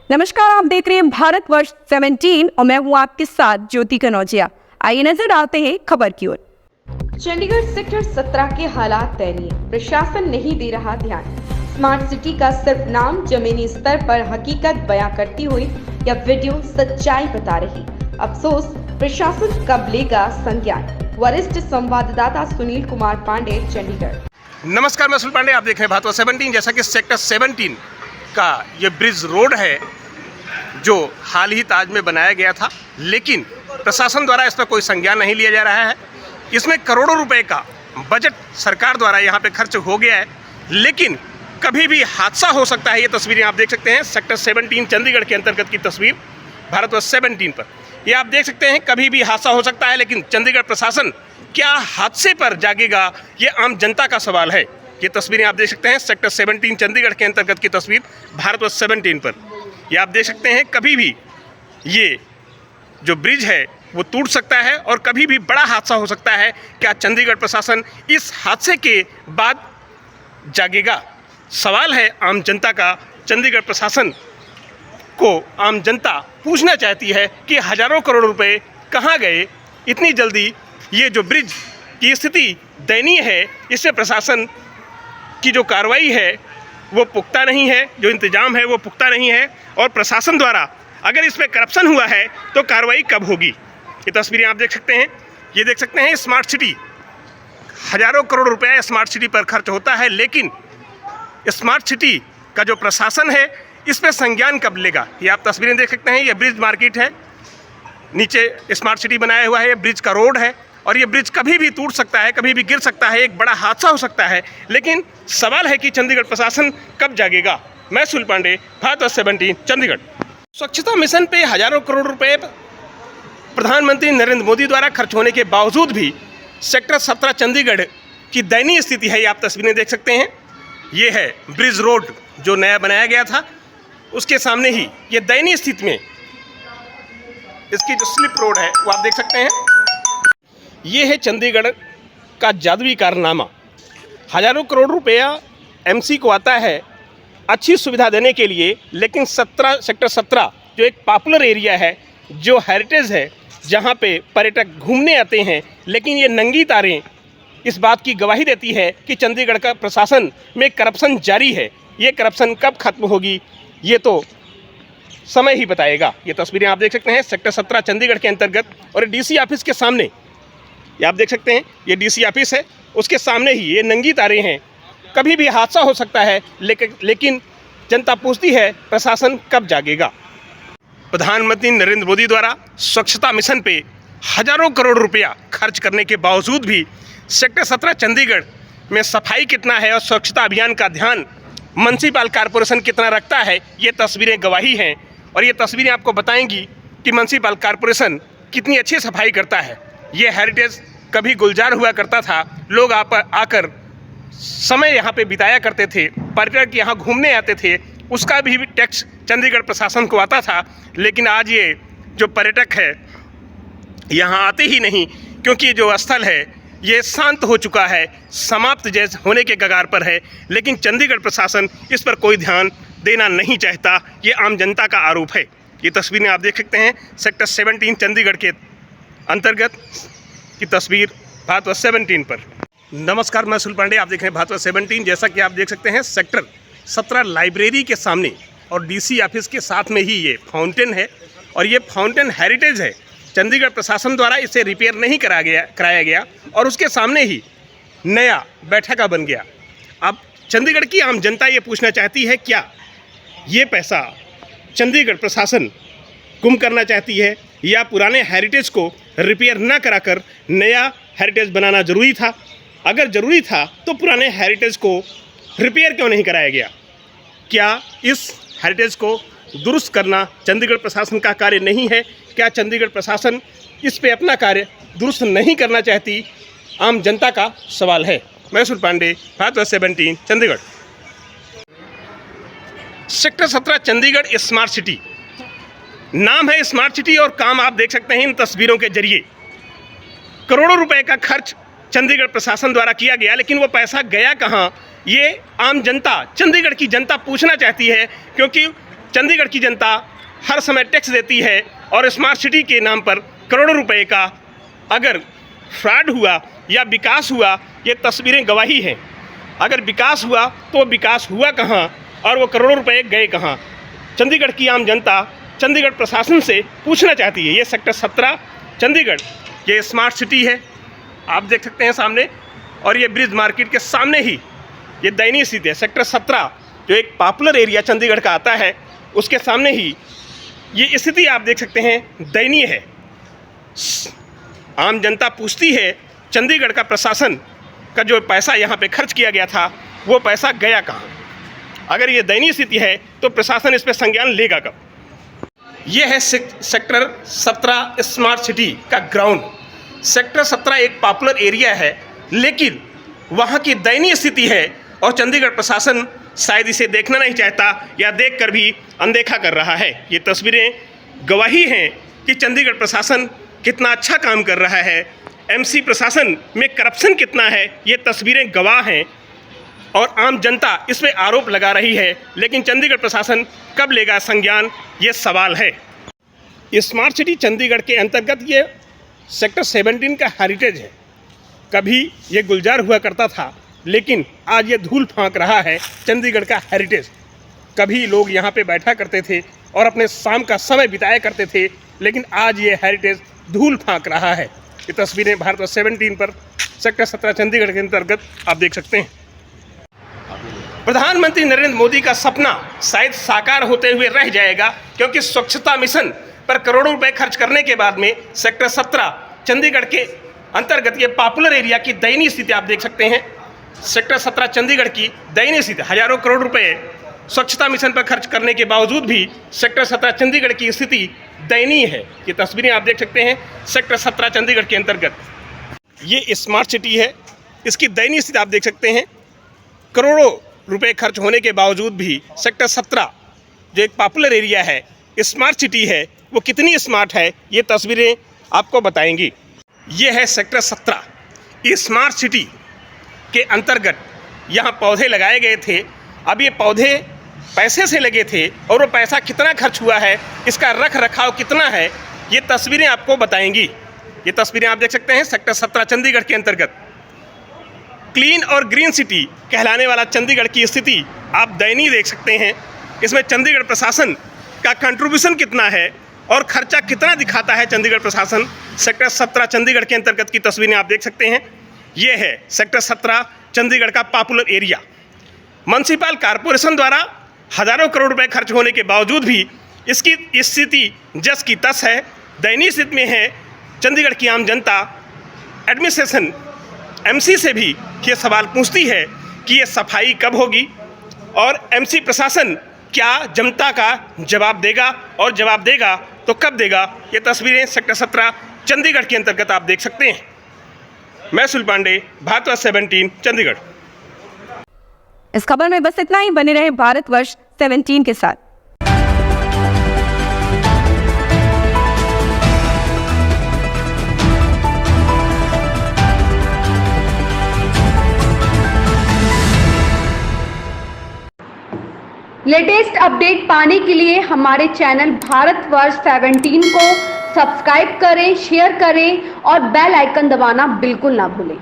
नमस्कार, आप देख रहे हैं भारतवर्ष 17 और मैं हूं आपके साथ ज्योति कनौजिया। आइए नजर डालते हैं खबर की ओर। चंडीगढ़ सेक्टर 17 के हालात दयनीय, प्रशासन नहीं दे रहा ध्यान। स्मार्ट सिटी का सिर्फ नाम जमीनी स्तर पर हकीकत बयां करती हुई यह वीडियो सच्चाई बता रही। अफसोस, प्रशासन कब लेगा संज्ञान। वरिष्ठ संवाददाता सुनील कुमार पांडे, चंडीगढ़। नमस्कार, मैं सुनील पांडे, आप देख रहे हैं भारतवर्ष 17। जैसा कि सेक्टर 17 का ये ब्रिज रोड है जो हाल ही ताज में बनाया गया था, लेकिन प्रशासन द्वारा इस पर कोई संज्ञान नहीं लिया जा रहा है। इसमें करोड़ों रुपए का बजट सरकार द्वारा यहाँ पे खर्च हो गया है, लेकिन कभी भी हादसा हो सकता है। ये तस्वीरें आप देख सकते हैं सेक्टर 17 चंडीगढ़ के अंतर्गत की तस्वीर भारतवर्ष 17 पर। ये आप देख सकते हैं कभी भी हादसा हो सकता है, लेकिन चंडीगढ़ प्रशासन क्या हादसे पर जागेगा, ये आम जनता का सवाल है। ये तस्वीरें आप देख सकते हैं सेक्टर 17 चंडीगढ़ के अंतर्गत की तस्वीर भारतवर्ष 17 पर। ये आप देख सकते हैं कभी भी ये जो ब्रिज है वो टूट सकता है और कभी भी बड़ा हादसा हो सकता है। क्या चंडीगढ़ प्रशासन इस हादसे के बाद जागेगा? सवाल है आम जनता का। चंडीगढ़ प्रशासन को आम जनता पूछना चाहती है कि हजारों करोड़ रुपए कहाँ गए इतनी जल्दी। ये जो ब्रिज की स्थिति दयनीय है, इससे प्रशासन की जो कार्रवाई है वो पुख्ता नहीं है, जो इंतजाम है वो पुख्ता नहीं है, और प्रशासन द्वारा अगर इसमें करप्शन हुआ है तो कार्रवाई कब होगी। ये तस्वीरें आप देख सकते हैं। ये देख सकते हैं स्मार्ट सिटी, हजारों करोड़ रुपया स्मार्ट सिटी पर खर्च होता है, लेकिन स्मार्ट सिटी का जो प्रशासन है इस पर संज्ञान कब लेगा। ये आप तस्वीरें देख सकते हैं। ये ब्रिज मार्केट है, नीचे स्मार्ट सिटी बनाया हुआ है, ये ब्रिज का रोड है और ये ब्रिज कभी भी टूट सकता है, कभी भी गिर सकता है, एक बड़ा हादसा हो सकता है। लेकिन सवाल है कि चंडीगढ़ प्रशासन कब जागेगा। मैं सुनील पांडे, भारतवर्ष 17 चंडीगढ़। स्वच्छता मिशन पे हजारों करोड़ रुपए प्रधानमंत्री नरेंद्र मोदी द्वारा खर्च होने के बावजूद भी सेक्टर 17 चंडीगढ़ की दयनीय स्थिति है। ये आप तस्वीरें देख सकते हैं। ये है ब्रिज रोड जो नया बनाया गया था, उसके सामने ही ये दयनीय स्थिति में इसकी जो स्लिप रोड है वो आप देख सकते हैं। ये है चंडीगढ़ का जादुई कारनामा। हजारों करोड़ रुपया एमसी को आता है अच्छी सुविधा देने के लिए, लेकिन सेक्टर 17 जो एक पॉपुलर एरिया है, जो हेरिटेज है, जहाँ पे पर्यटक घूमने आते हैं, लेकिन ये नंगी तारें इस बात की गवाही देती है कि चंडीगढ़ का प्रशासन में करप्शन जारी है। ये करप्शन कब खत्म होगी ये तो समय ही बताएगा। ये तस्वीरें आप देख सकते हैं सेक्टर 17 चंडीगढ़ के अंतर्गत, और डीसी ऑफिस के सामने ये आप देख सकते हैं, ये डीसी ऑफिस है, उसके सामने ही ये नंगी तारें हैं। कभी भी हादसा हो सकता है, लेकिन जनता पूछती है प्रशासन कब जागेगा। प्रधानमंत्री नरेंद्र मोदी द्वारा स्वच्छता मिशन पे हजारों करोड़ रुपया खर्च करने के बावजूद भी सेक्टर 17 चंडीगढ़ में सफाई कितना है और स्वच्छता अभियान का ध्यान म्युनिसिपल कॉरपोरेशन कितना रखता है, ये तस्वीरें गवाही हैं। और ये तस्वीरें आपको बताएंगी कि म्युनिसिपल कॉरपोरेशन कितनी अच्छी सफाई करता है। ये हेरिटेज कभी गुलजार हुआ करता था, लोग आकर समय यहाँ पे बिताया करते थे, पर्यटक यहाँ घूमने आते थे, उसका भी टैक्स चंडीगढ़ प्रशासन को आता था। लेकिन आज ये जो पर्यटक है यहाँ आते ही नहीं, क्योंकि जो स्थल है ये शांत हो चुका है, समाप्त जैसे होने के कगार पर है। लेकिन चंडीगढ़ प्रशासन इस पर कोई ध्यान देना नहीं चाहता, ये आम जनता का आरोप है। ये तस्वीरें आप देख सकते हैं सेक्टर 17 चंडीगढ़ के अंतर्गत की तस्वीर भारतवर्ष 17 पर। नमस्कार, मैं सुनील पांडे, आप देख रहे हैं भारतवर्ष 17। जैसा कि आप देख सकते हैं सेक्टर 17 लाइब्रेरी के सामने और डीसी ऑफिस के साथ में ही ये फाउंटेन है, और ये फाउंटेन हेरिटेज है। चंडीगढ़ प्रशासन द्वारा इसे रिपेयर नहीं कराया गया और उसके सामने ही नया बैठका बन गया। अब चंडीगढ़ की आम जनता ये पूछना चाहती है, क्या ये पैसा चंडीगढ़ प्रशासन गुम करना चाहती है, या पुराने हेरिटेज को रिपेयर न कराकर नया हेरिटेज बनाना ज़रूरी था? अगर ज़रूरी था तो पुराने हेरिटेज को रिपेयर क्यों नहीं कराया गया? क्या इस हेरिटेज को दुरुस्त करना चंडीगढ़ प्रशासन का कार्य नहीं है? क्या चंडीगढ़ प्रशासन इस पे अपना कार्य दुरुस्त नहीं करना चाहती? आम जनता का सवाल है। मैं Sunil Pandey, Bharatvarsh 17 Chandigarh. Sector 17 Chandigarh smart city नाम है, स्मार्ट सिटी, और काम आप देख सकते हैं इन तस्वीरों के जरिए। करोड़ों रुपए का खर्च चंडीगढ़ प्रशासन द्वारा किया गया, लेकिन वो पैसा गया कहाँ, ये आम जनता, चंडीगढ़ की जनता पूछना चाहती है। क्योंकि चंडीगढ़ की जनता हर समय टैक्स देती है और स्मार्ट सिटी के नाम पर करोड़ों रुपए का अगर फ्रॉड हुआ या विकास हुआ, ये तस्वीरें गवाही हैं। अगर विकास हुआ तो विकास हुआ कहाँ और वो करोड़ों रुपए गए कहाँ? चंडीगढ़ की आम जनता चंडीगढ़ प्रशासन से पूछना चाहती है। ये सेक्टर 17 चंडीगढ़, ये स्मार्ट सिटी है, आप देख सकते हैं सामने, और ये ब्रिज मार्केट के सामने ही ये दयनीय स्थिति है। सेक्टर 17 जो एक पॉपुलर एरिया चंडीगढ़ का आता है, उसके सामने ही ये स्थिति आप देख सकते हैं, दयनीय है। आम जनता पूछती है चंडीगढ़ का प्रशासन का जो पैसा यहाँ पे खर्च किया गया था, वो पैसा गया कहाँ? अगर ये दयनीय स्थिति है तो प्रशासन इस पर संज्ञान लेगा कब? ये है सेक्टर 17 स्मार्ट सिटी का ग्राउंड। सेक्टर 17 एक पॉपुलर एरिया है, लेकिन वहाँ की दयनीय स्थिति है और चंडीगढ़ प्रशासन शायद इसे देखना नहीं चाहता या देखकर भी अनदेखा कर रहा है। ये तस्वीरें गवाही हैं कि चंडीगढ़ प्रशासन कितना अच्छा काम कर रहा है, एमसी प्रशासन में करप्शन कितना है, ये तस्वीरें गवाह हैं और आम जनता इस पर आरोप लगा रही है। लेकिन चंडीगढ़ प्रशासन कब लेगा संज्ञान, ये सवाल है। स्मार्ट सिटी चंडीगढ़ के अंतर्गत ये सेक्टर 17 का हेरिटेज है। कभी ये गुलजार हुआ करता था, लेकिन आज ये धूल फांक रहा है चंडीगढ़ का हेरिटेज। कभी लोग यहाँ पे बैठा करते थे और अपने शाम का समय बिताया करते थे, लेकिन आज ये हेरिटेज धूल फांक रहा है। ये तस्वीरें भारत 17 पर सेक्टर 17 चंडीगढ़ के अंतर्गत आप देख सकते हैं। प्रधानमंत्री नरेंद्र मोदी का सपना शायद साकार होते हुए रह जाएगा, क्योंकि स्वच्छता मिशन पर करोड़ों रुपए खर्च करने के बाद में सेक्टर 17 चंडीगढ़ के अंतर्गत ये पॉपुलर एरिया की दयनीय स्थिति आप देख सकते हैं। सेक्टर 17 चंडीगढ़ की दयनीय स्थिति, हजारों करोड़ रुपए स्वच्छता मिशन पर खर्च करने के बावजूद भी सेक्टर 17 चंडीगढ़ की स्थिति दयनीय है। ये तस्वीरें आप देख सकते हैं सेक्टर 17 चंडीगढ़ के अंतर्गत। ये स्मार्ट सिटी है, इसकी दयनीय स्थिति आप देख सकते हैं। करोड़ों रुपए खर्च होने के बावजूद भी सेक्टर 17 जो एक पॉपुलर एरिया है, स्मार्ट सिटी है, वो कितनी स्मार्ट है ये तस्वीरें आपको बताएंगी। ये है सेक्टर 17 स्मार्ट सिटी के अंतर्गत। यहाँ पौधे लगाए गए थे, अब ये पौधे पैसे से लगे थे और वो पैसा कितना खर्च हुआ है, इसका रख रखाव कितना है, ये तस्वीरें आपको बताएंगी। ये तस्वीरें आप देख सकते हैं सेक्टर 17 चंडीगढ़ के अंतर्गत। क्लीन और ग्रीन सिटी कहलाने वाला चंडीगढ़ की स्थिति आप दयनीय देख सकते हैं। इसमें चंडीगढ़ प्रशासन का कंट्रीब्यूशन कितना है और खर्चा कितना दिखाता है चंडीगढ़ प्रशासन। सेक्टर 17 चंडीगढ़ के अंतर्गत की तस्वीरें आप देख सकते हैं। ये है सेक्टर 17 चंडीगढ़ का पॉपुलर एरिया। म्युनिसिपल कॉरपोरेशन द्वारा हजारों करोड़ रुपए खर्च होने के बावजूद भी इसकी स्थिति जस की तस है, दयनीय स्थिति में है। चंडीगढ़ की आम जनता एडमिनिस्ट्रेशन एमसी से भी ये सवाल पूछती है कि ये सफाई कब होगी और एमसी प्रशासन क्या जनता का जवाब देगा, और जवाब देगा तो कब देगा। ये तस्वीरें सेक्टर 17 चंडीगढ़ के अंतर्गत आप देख सकते हैं। मैं सुल पांडे, भारतवर्ष 17 चंडीगढ़। इस खबर में बस इतना ही। बने रहे भारतवर्ष 17 के साथ। लेटेस्ट अपडेट पाने के लिए हमारे चैनल भारतवर्ष 17 को सब्सक्राइब करें, शेयर करें और बेल आइकन दबाना बिल्कुल ना भूलें।